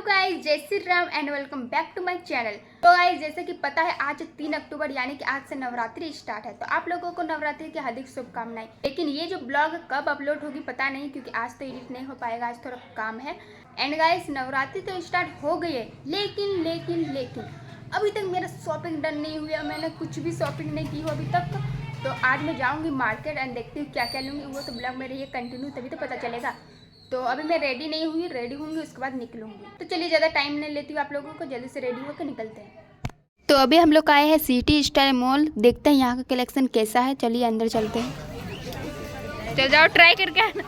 Guys, जय Shri Ram and welcome back to my channel. तो guys, जैसे कि पता है आज 3 अक्टूबर यानी कि आज से नवरात्रि स्टार्ट है। तो आप लोगों को नवरात्रि की हार्दिक शुभकामनाएं। लेकिन ये जो ब्लॉग कब अपलोड होगी पता नहीं, क्योंकि आज तो एडिट नहीं हो पाएगा, आज थोड़ा काम है। एंड गाइस, नवरात्रि तो स्टार्ट हो गई है, लेकिन अभी तक मेरा शॉपिंग डन नहीं हुआ। मैंने कुछ भी शॉपिंग नहीं की हो अभी तक। तो आज मैं जाऊँगी मार्केट एंड देखती हूँ क्या क्या लूँगी। वो तो ब्लॉग में रहिए कंटिन्यू, तभी तो पता चलेगा। तो अभी मैं रेडी नहीं हुई, रेडी होंगी उसके बाद निकलूंगी। तो चलिए ज़्यादा टाइम नहीं लेती हूँ आप लोगों को, जल्दी से रेडी होकर निकलते हैं। तो अभी हम लोग आए हैं सिटी स्टाइल मॉल, देखते हैं यहाँ का कलेक्शन कैसा है। चलिए अंदर चलते हैं। चल जाओ, ट्राई करके आना।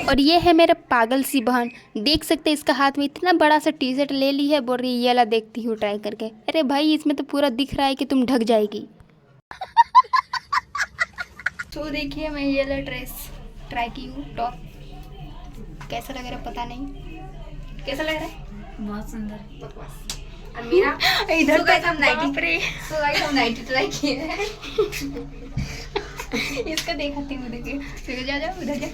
और ये है मेरा पागल सी बहन, देख सकते हैं इसका हाथ में इतना बड़ा सा टी शर्ट ले ली है। बोल रही ये वाला देखती हूँ ट्राई करके। अरे भाई, इसमें तो पूरा दिख रहा है कि तुम ढक जाएगी। तो देखिए, मैं ये वाला ड्रेस ट्राई की हूँ, टॉप कैसा लग रहा है पता नहीं। कैसा लग रहा है? बहुत सुंदर। बकवास। और मेरा इधर तो हम नाइटी ट्राई किए हैं। इसका दिखाती हूँ, देखिए। फिर जाओ उधर जा।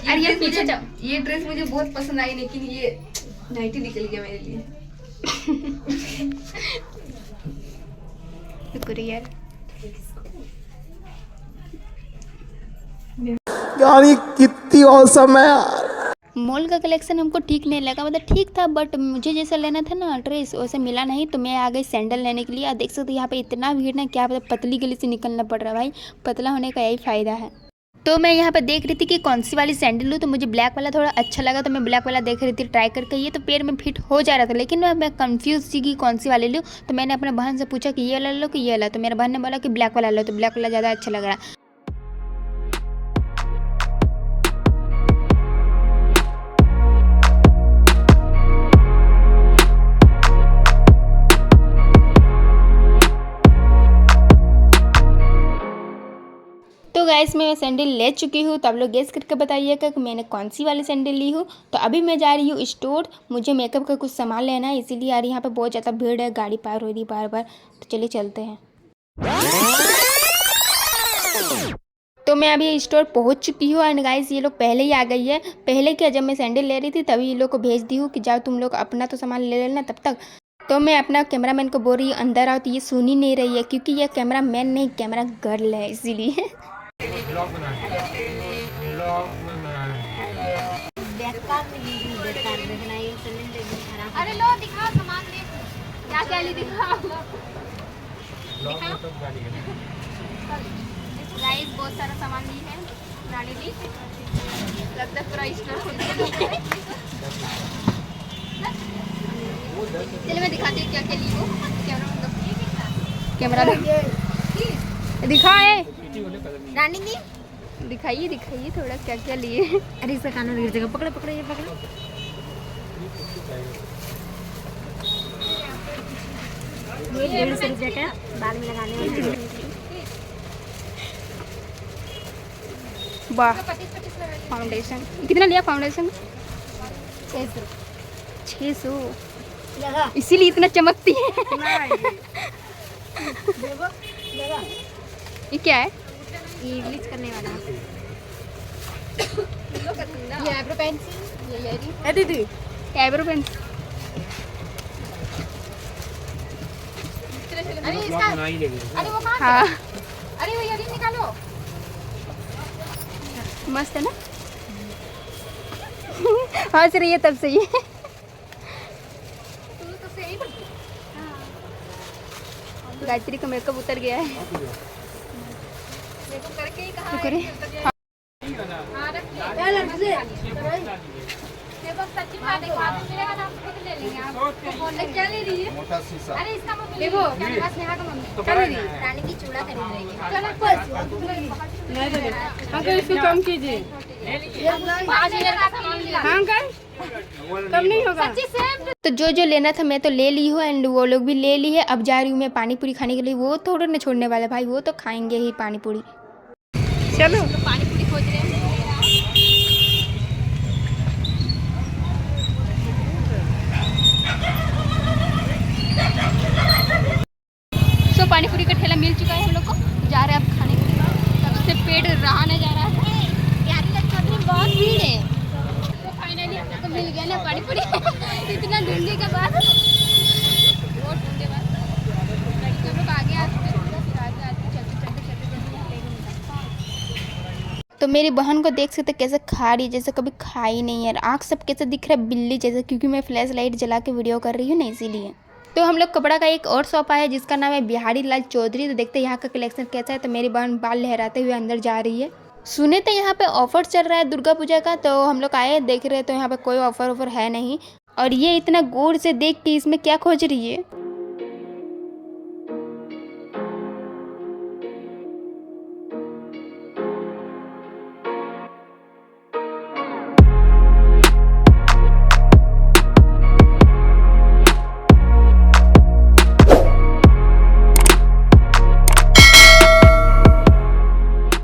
अरे ये पीछे जाओ। ये ड्रेस मुझे बहुत पसंद आई, लेकिन ये नाइटी निकल गया मेरे लिए। यार यानी कितनी औसम है यार। मॉल का कलेक्शन हमको ठीक नहीं लगा, मतलब ठीक था, बट मुझे जैसा लेना था ना ड्रेस वैसे मिला नहीं। तो मैं आ गई सैंडल लेने के लिए। और देख सकते यहाँ पे इतना भीड़ ना, क्या पता पतली गली से निकलना पड़ रहा है। भाई, पतला होने का यही फ़ायदा है। तो मैं यहाँ पर देख रही थी कि कौन सी वाली सैंडल लूँ। तो मुझे ब्लैक वाला थोड़ा अच्छा लगा, तो मैं ब्लैक वाला देख रही थी ट्राई करके। ये तो पैर में फिट हो जा रहा था, लेकिन मैं कंफ्यूज थी कि कौन सी वाली लूँ। तो मैंने अपने बहन से पूछा कि ये वाला लो कि ये वाला। तो मेरे बहन ने बोला कि ब्लैक वाला लो, तो ब्लैक वाला ज़्यादा अच्छा लग रहा है। तो गाइस, मैं सैंडल ले चुकी हूँ। तो आप लोग गेस करके बताइएगा कि मैंने कौन सी वाली सैंडल ली हूँ। तो अभी मैं जा रही हूँ स्टोर, मुझे मेकअप का कुछ सामान लेना है, इसीलिए यार यहाँ पे बहुत ज़्यादा भीड़ है, गाड़ी पार हो रही बार बार। तो चलिए चलते हैं। तो मैं अभी स्टोर पहुँच चुकी हूँ। एंड गाइस, ये लोग पहले ही आ गई है। पहले क्या, जब मैं सैंडल ले रही थी तभी ये लोग को भेज दी हूँ कि जाओ तुम लोग अपना तो सामान ले लेना तब तक। तो मैं अपना कैमरामैन को बोल रही हूँ अंदर आओ, तो ये सुन ही नहीं रही है, क्योंकि ये कैमरा मैन नहीं कैमरा गर्ल है, इसीलिए। अरे लो, दिखाओ सामान, क्या क्या ली, दिखाओ। गाइस, बहुत सारा सामान ली है रानी ली, लगता पूरा स्टोर खुद के। चलिए मैं दिखाती हूँ क्या क्या ली हो। कैमरा दिखाए रानी दी, दिखाइए थोड़ा क्या क्या लिए। अरे इसका कानून गिर जाएगा। पकड़ो ये पकड़ो। ये 150 रुपये का बाल में लगाने वाला। वाह, फाउंडेशन कितना लिया? फाउंडेशन 600। इसीलिए इतना चमकती है। ये क्या है? ये ब्लीच करने वाला। ये आईब्रो पेंसिल, ये दीदी आईब्रो पेंसिल। अरे इसका, अरे वो कहाँ? हाँ, अरे वो इयररिंग निकालो। मस्त है ना? हंस रही है तब से ही। गायत्री का मेकअप उतर गया है। करके ही कहा करे। सच्ची बात है, बाद में मिलेगा ना, खुद ले लेंगे। आप बोलने क्या ले रही है? मोटा शीशा। अरे इसका मम्मी देखो, बस नेहा का मम्मी क्या ले रही है? रानी की चूड़ा खरीद रही है। चलो बस नहीं दे अंकल, इसको कम कीजिए। 5000 का सामान लिया। हां अंकल, कम नहीं होगा। सच्ची सेम। तो जो लेना था मैं तो ले ली हूँ, एंड वो लोग भी ले ली है। अब जा रही हूँ मैं पानी पूरी खाने के लिए। वो थोड़ा न छोड़ने वाला भाई, वो तो खाएंगे ही पानी पूरी। चलो पानी पूरी खोज रहे हैं। तो पानी पूरी का ठेला मिल चुका है हम लोग को, जा रहे हैं अब खाने के लिए। तब से पेट रहा नहीं जा रहा है। यार बहुत भीड़ है। मिल गया ना पानी पूरी इतना ढूंढने के बाद बहुत ढूंढे बाद लड़की हम लोग आगे आते फिर आगे आते चलते तो मेरी बहन को देख सकते कैसे खा रही है जैसे कभी खाई नहीं है। आँख सब कैसे दिख रहा है बिल्ली जैसे, क्योंकि मैं फ्लैश लाइट जला के वीडियो कर रही हूँ ना इसीलिए। तो हम लोग कपड़ा का एक और शॉप आया जिसका नाम है बिहारी लाल चौधरी। तो देखते हैं यहाँ का कलेक्शन कैसा है। तो मेरी बहन बाल लहराते हुए अंदर जा रही है। सुने तो यहाँ पे ऑफर चल रहा है दुर्गा पूजा का, तो हम लोग आए देख रहे हैं तो यहाँ पे कोई ऑफर है नहीं। और ये इतना गौर से देख के इसमें क्या खोज रही है।